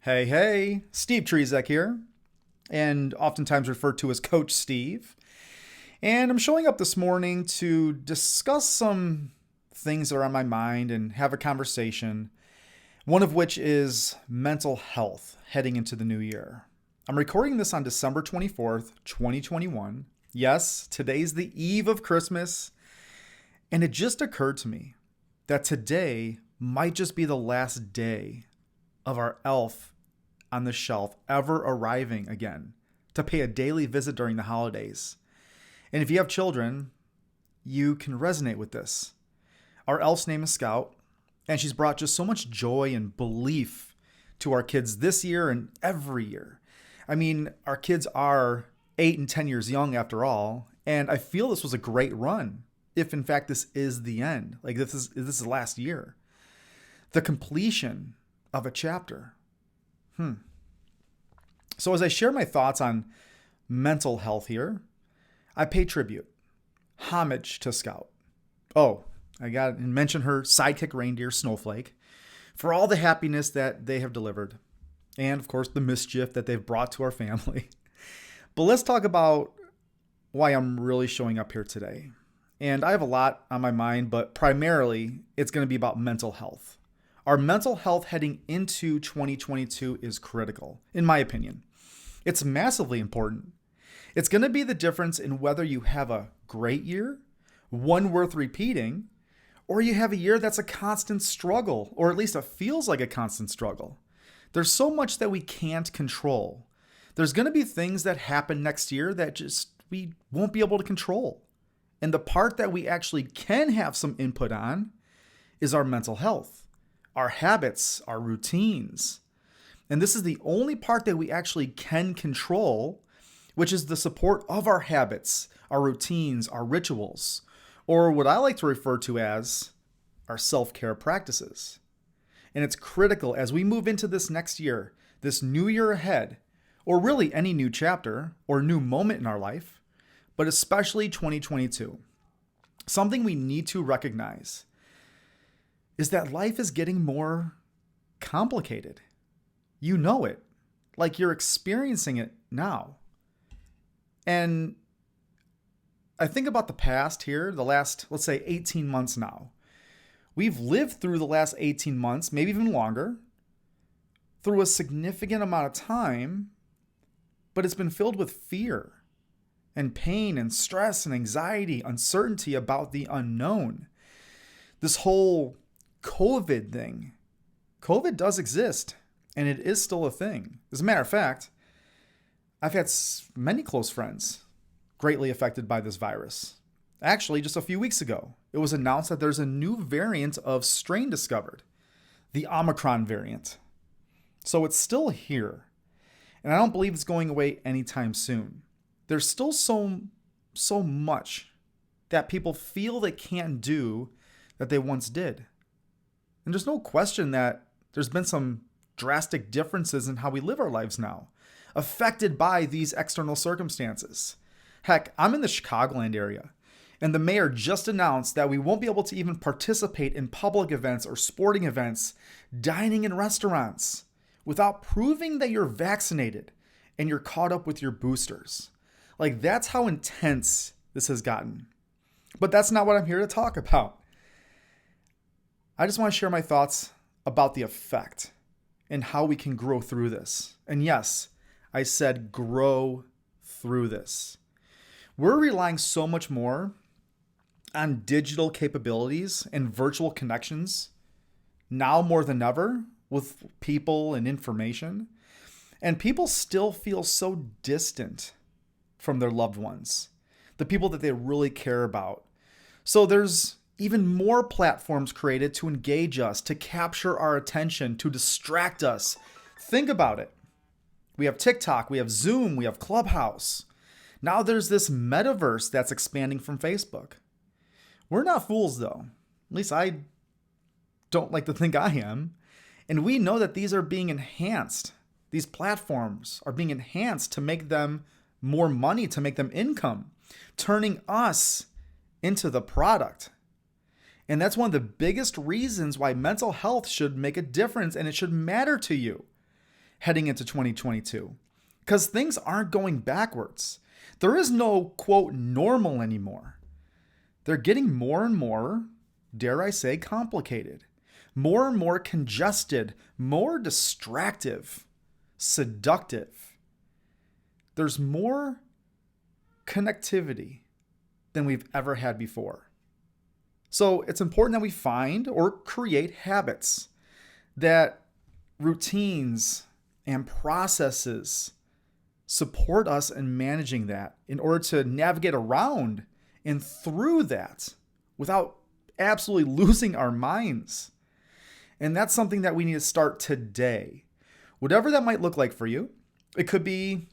Hey, hey, Steve Trzek here, and oftentimes referred to as Coach Steve. And I'm showing up this morning to discuss some things that are on my mind and have a conversation, one of which is mental health heading into the new year. I'm recording this on December 24th, 2021. Yes, today's the eve of Christmas, and it just occurred to me that today might just be the last day of our elf on the shelf ever arriving again to pay a daily visit during the holidays. And if you have children, you can resonate with this. Our elf's name is Scout, and she's brought just so much joy and belief to our kids this year and every year. I mean, our kids are 8 and 10 years young after all, and I feel this was a great run. If in fact this is the end, like this is the last year, the completion of a chapter. So as I share my thoughts on mental health here, I pay tribute, homage to Scout. Oh, I got to mention her sidekick reindeer, Snowflake, for all the happiness that they have delivered, and of course the mischief that they've brought to our family. But let's talk about why I'm really showing up here today. And I have a lot on my mind, but primarily it's going to be about mental health. Our mental health heading into 2022 is critical, in my opinion. It's massively important. It's going to be the difference in whether you have a great year, one worth repeating, or you have a year that's a constant struggle, or at least it feels like a constant struggle. There's so much that we can't control. There's going to be things that happen next year that just we won't be able to control. And the part that we actually can have some input on is our mental health, our habits, our routines. And this is the only part that we actually can control, which is the support of our habits, our routines, our rituals, or what I like to refer to as our self-care practices. And it's critical as we move into this next year, this new year ahead, or really any new chapter or new moment in our life, but especially 2022. Something we need to recognize is that life is getting more complicated. You know it, like you're experiencing it now. And I think about the past here, the last, let's say 18 months now. We've lived through the last 18 months, maybe even longer, through a significant amount of time, but it's been filled with fear and pain and stress and anxiety, uncertainty about the unknown. This whole COVID thing, COVID does exist, and it is still a thing. As a matter of fact, I've had many close friends greatly affected by this virus. Actually, just a few weeks ago, it was announced that there's a new variant of strain discovered, the Omicron variant. So it's still here, and I don't believe it's going away anytime soon. There's still so much that people feel they can't do that they once did. And there's no question that there's been some drastic differences in how we live our lives now, affected by these external circumstances. Heck, I'm in the Chicagoland area, and the mayor just announced that we won't be able to even participate in public events or sporting events, dining in restaurants, without proving that you're vaccinated and you're caught up with your boosters. Like, that's how intense this has gotten. But that's not what I'm here to talk about. I just want to share my thoughts about the effect and how we can grow through this. And yes, I said grow through this. We're relying so much more on digital capabilities and virtual connections now more than ever with people and information. And people still feel so distant from their loved ones, the people that they really care about. So there's even more platforms created to engage us, to capture our attention, to distract us. Think about it. We have TikTok, we have Zoom, we have Clubhouse. Now there's this metaverse that's expanding from Facebook. We're not fools though. At least I don't like to think I am. And we know that these are being enhanced. These platforms are being enhanced to make them more money, to make them income, turning us into the product. And that's one of the biggest reasons why mental health should make a difference and it should matter to you. heading into 2022 because things aren't going backwards. There is no, quote, normal anymore. They're getting more and more, dare I say, complicated, more and more congested, more distractive, seductive. There's more connectivity than we've ever had before. So it's important that we find or create habits, that routines and processes support us in managing that in order to navigate around and through that without absolutely losing our minds. And that's something that we need to start today. Whatever that might look like for you, it could be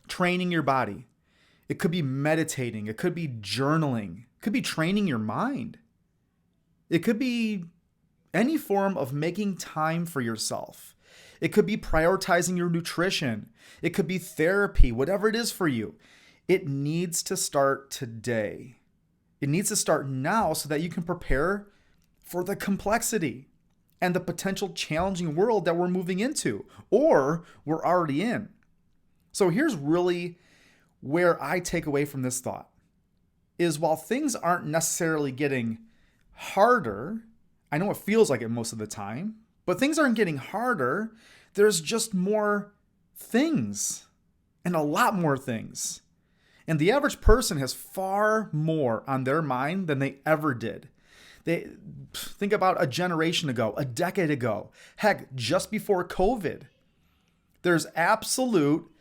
training your body. It could be meditating. It could be journaling. It could be training your mind. It could be any form of making time for yourself. It could be prioritizing your nutrition. It could be therapy, whatever it is for you. It needs to start today. It needs to start now so that you can prepare for the complexity and the potential challenging world that we're moving into or we're already in. So here's really where I take away from this thought is while things aren't necessarily getting harder, I know it feels like it most of the time, but things aren't getting harder. There's just more things and a lot more things. And the average person has far more on their mind than they ever did. They think about a generation ago, a decade ago, heck, just before COVID. There's absolute,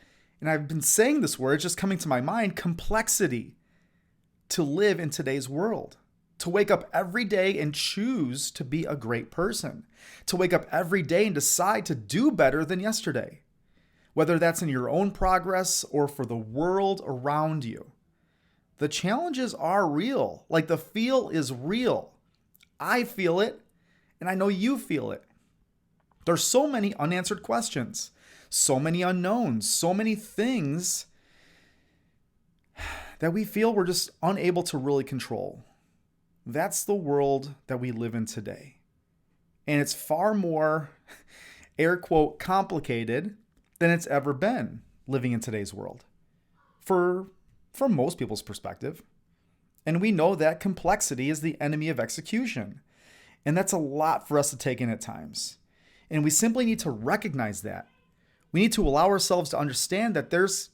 and I've been saying this word, it's just coming to my mind, complexity to live in today's world. To wake up every day and choose to be a great person. To wake up every day and decide to do better than yesterday. Whether that's in your own progress or for the world around you. The challenges are real. Like the feel is real. I feel it, and I know you feel it. There's so many unanswered questions, so many unknowns, so many things that we feel we're just unable to really control. That's the world that we live in today. And it's far more, air quote, complicated than it's ever been living in today's world. From most people's perspective. And we know that complexity is the enemy of execution. And that's a lot for us to take in at times. And we simply need to recognize that. We need to allow ourselves to understand that there's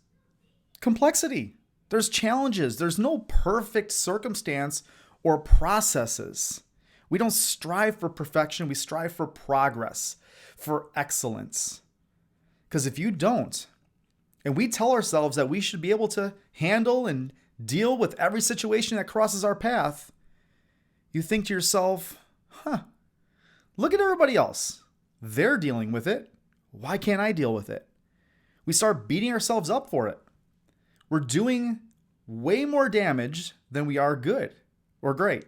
complexity. There's challenges. There's no perfect circumstance or processes. We don't strive for perfection. We strive for progress, for excellence. Because if you don't, and we tell ourselves that we should be able to handle and deal with every situation that crosses our path, you think to yourself, look at everybody else. They're dealing with it. Why can't I deal with it? We start beating ourselves up for it. We're doing way more damage than we are good or great.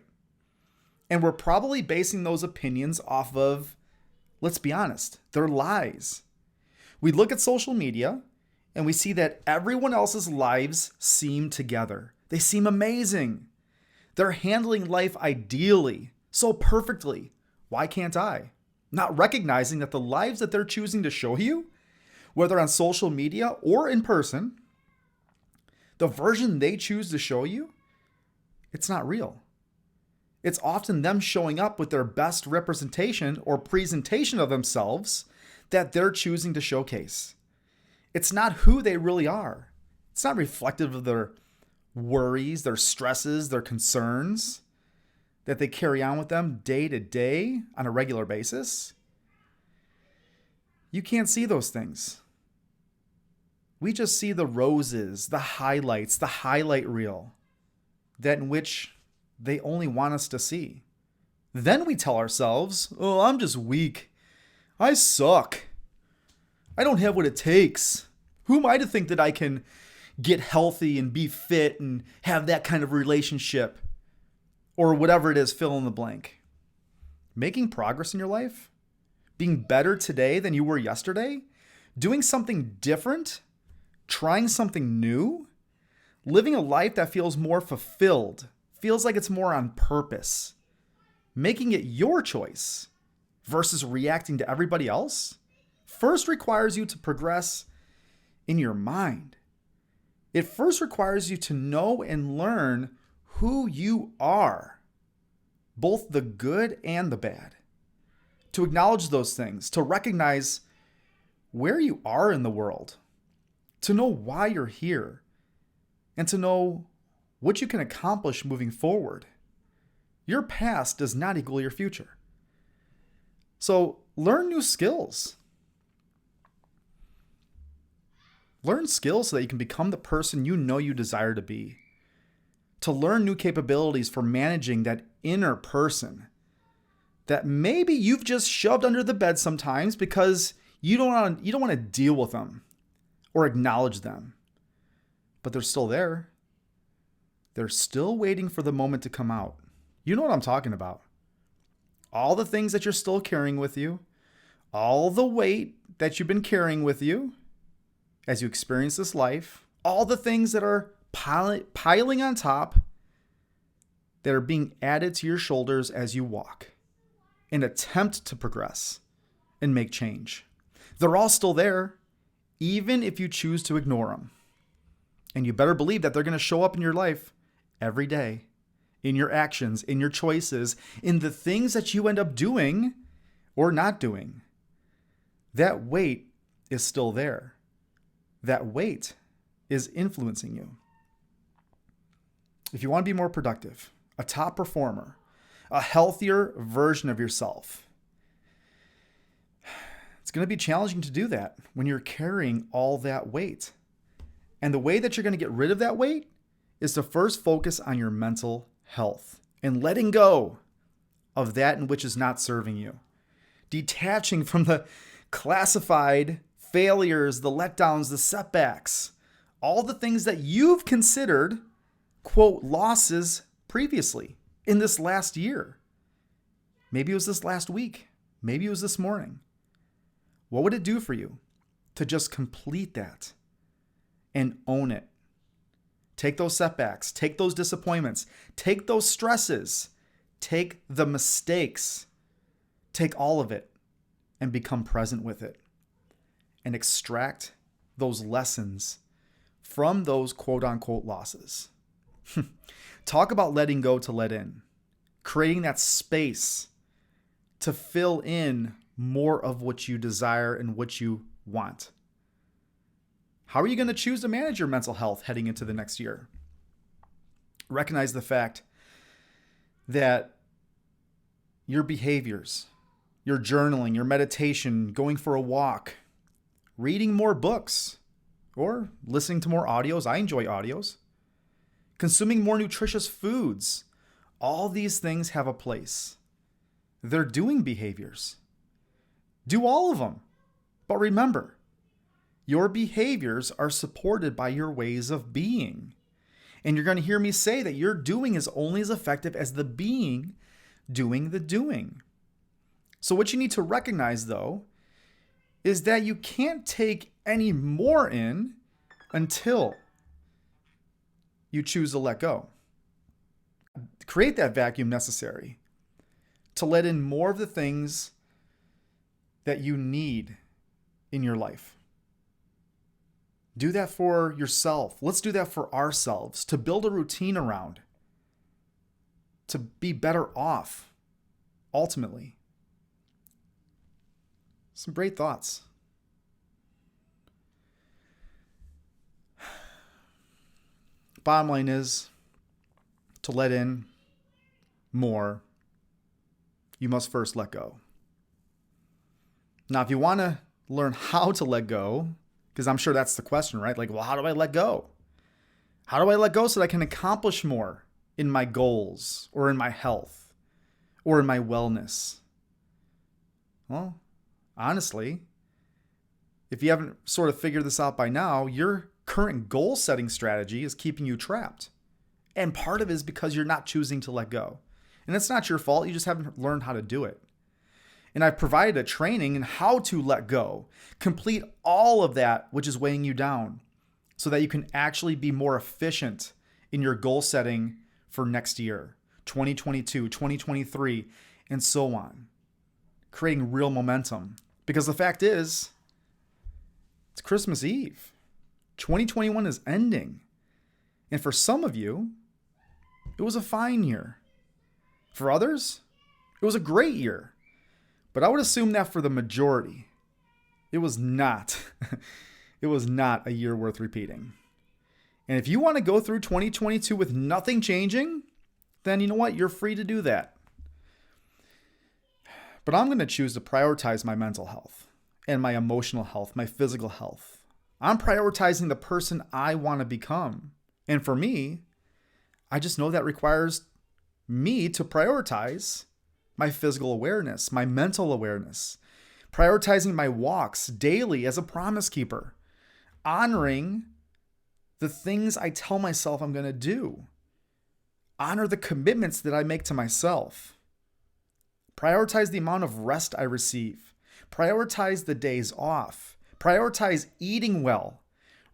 And we're probably basing those opinions off of, let's be honest, they're lies. We look at social media and we see that everyone else's lives seem together. They seem amazing. They're handling life ideally, so perfectly. Why can't I? Not recognizing that the lives that they're choosing to show you, whether on social media or in person, the version they choose to show you, it's not real. It's often them showing up with their best representation or presentation of themselves that they're choosing to showcase. It's not who they really are. It's not reflective of their worries, their stresses, their concerns that they carry on with them day to day on a regular basis. You can't see those things. We just see the roses, the highlights, the highlight reel, that in which they only want us to see. Then we tell ourselves, oh, I'm just weak. I suck. I don't have what it takes. Who am I to think that I can get healthy and be fit and have that kind of relationship? Or whatever it is, fill in the blank. Making progress in your life? Being better today than you were yesterday? Doing something different? Trying something new? Living a life that feels more fulfilled? Feels like it's more on purpose? Making it your choice versus reacting to everybody else? first requires you to progress in your mind. It first requires you to know and learn who you are, both the good and the bad. To acknowledge those things, to recognize where you are in the world, to know why you're here, and to know what you can accomplish moving forward. Your past does not equal your future. So learn new skills. Learn skills so that you can become the person you know you desire to be. To learn new capabilities for managing that inner person that maybe you've just shoved under the bed sometimes because you don't want to deal with them or acknowledge them. But they're still there. They're still waiting for the moment to come out. You know what I'm talking about. All the things that you're still carrying with you, all the weight that you've been carrying with you as you experience this life, all the things that are piling on top that are being added to your shoulders as you walk and attempt to progress and make change. They're all still there, even if you choose to ignore them. And you better believe that they're going to show up in your life every day, in your actions, in your choices, in the things that you end up doing or not doing. That weight is still there. That weight is influencing you. If you want to be more productive, a top performer, a healthier version of yourself, it's going to be challenging to do that when you're carrying all that weight. And the way that you're going to get rid of that weight is to first focus on your mental health and letting go of that in which is not serving you. Detaching from the classified failures, the letdowns, the setbacks, all the things that you've considered, quote, losses previously in this last year. Maybe it was this last week. Maybe it was this morning. What would it do for you to just complete that and own it? Take those setbacks, take those disappointments, take those stresses, take the mistakes, take all of it and become present with it and extract those lessons from those quote unquote losses. Talk about letting go to let in, creating that space to fill in more of what you desire and what you want. How are you going to choose to manage your mental health heading into the next year? Recognize the fact that your behaviors, your journaling, your meditation, going for a walk, reading more books, or listening to more audios. I enjoy audios. Consuming more nutritious foods. All these things have a place. They're doing behaviors. Do all of them. But remember, your behaviors are supported by your ways of being. And you're going to hear me say that your doing is only as effective as the being doing the doing. So what you need to recognize, though, is that you can't take any more in until you choose to let go. Create that vacuum necessary to let in more of the things that you need in your life. Do that for yourself. Let's do that for ourselves, to build a routine around, to be better off, ultimately. Some great thoughts. Bottom line is, to let in more, you must first let go. Now, if you want to learn how to let go, because I'm sure that's the question, right? Like, well, how do I let go? How do I let go so that I can accomplish more in my goals or in my health or in my wellness? Well, honestly, if you haven't sort of figured this out by now, your current goal setting strategy is keeping you trapped. And part of it is because you're not choosing to let go. And it's not your fault. You just haven't learned how to do it. And I've provided a training in how to let go, complete all of that which is weighing you down so that you can actually be more efficient in your goal setting for next year, 2022, 2023, and so on. Creating real momentum. Because the fact is, Christmas Eve. 2021 is ending. And for some of you, it was a fine year. For others, it was a great year. But I would assume that for the majority, it was not. It was not a year worth repeating. And if you want to go through 2022 with nothing changing, then you know what? You're free to do that. But I'm going to choose to prioritize my mental health and my emotional health, my physical health. I'm prioritizing the person I want to become. And for me, I just know that requires me to prioritize my physical awareness, my mental awareness, prioritizing my walks daily as a promise keeper, honoring the things I tell myself I'm going to do, honor the commitments that I make to myself, prioritize the amount of rest I receive, prioritize the days off, prioritize eating well,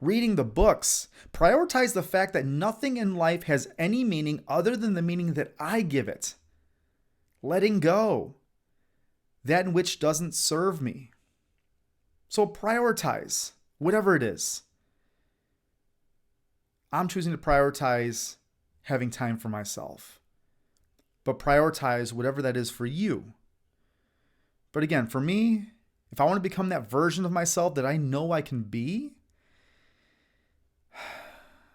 reading the books, prioritize the fact that nothing in life has any meaning other than the meaning that I give it. Letting go, that in which doesn't serve me. So prioritize, whatever it is. I'm choosing to prioritize having time for myself, but prioritize whatever that is for you. But again, for me, if I want to become that version of myself that I know I can be,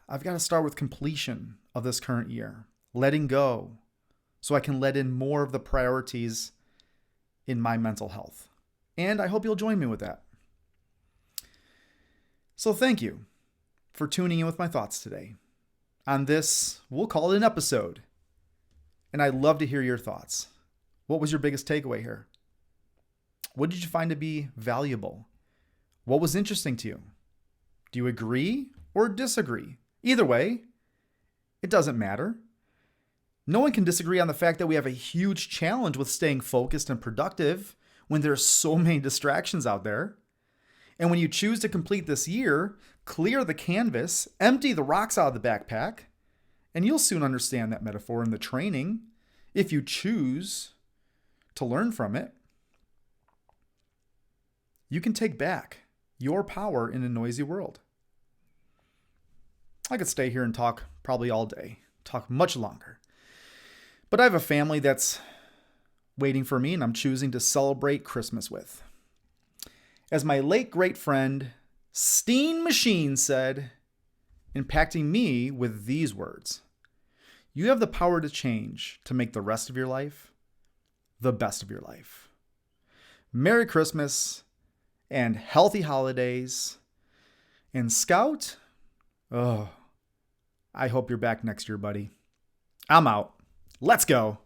I've got to start with completion of this current year, letting go, so I can let in more of the priorities in my mental health. And I hope you'll join me with that. So thank you for tuning in with my thoughts today. On this, we'll call it an episode. And I'd love to hear your thoughts. What was your biggest takeaway here? What did you find to be valuable? What was interesting to you? Do you agree or disagree? Either way, it doesn't matter. No one can disagree on the fact that we have a huge challenge with staying focused and productive when there's so many distractions out there. And when you choose to complete this year, clear the canvas, empty the rocks out of the backpack, and you'll soon understand that metaphor in the training if you choose to learn from it. You can take back your power in a noisy world. I could stay here and talk probably all day, talk much longer. But I have a family that's waiting for me and I'm choosing to celebrate Christmas with. As my late great friend Steen Machine said, impacting me with these words: you have the power to change to make the rest of your life the best of your life. Merry Christmas and healthy holidays. And Scout, I hope you're back next year, buddy. I'm out. Let's go.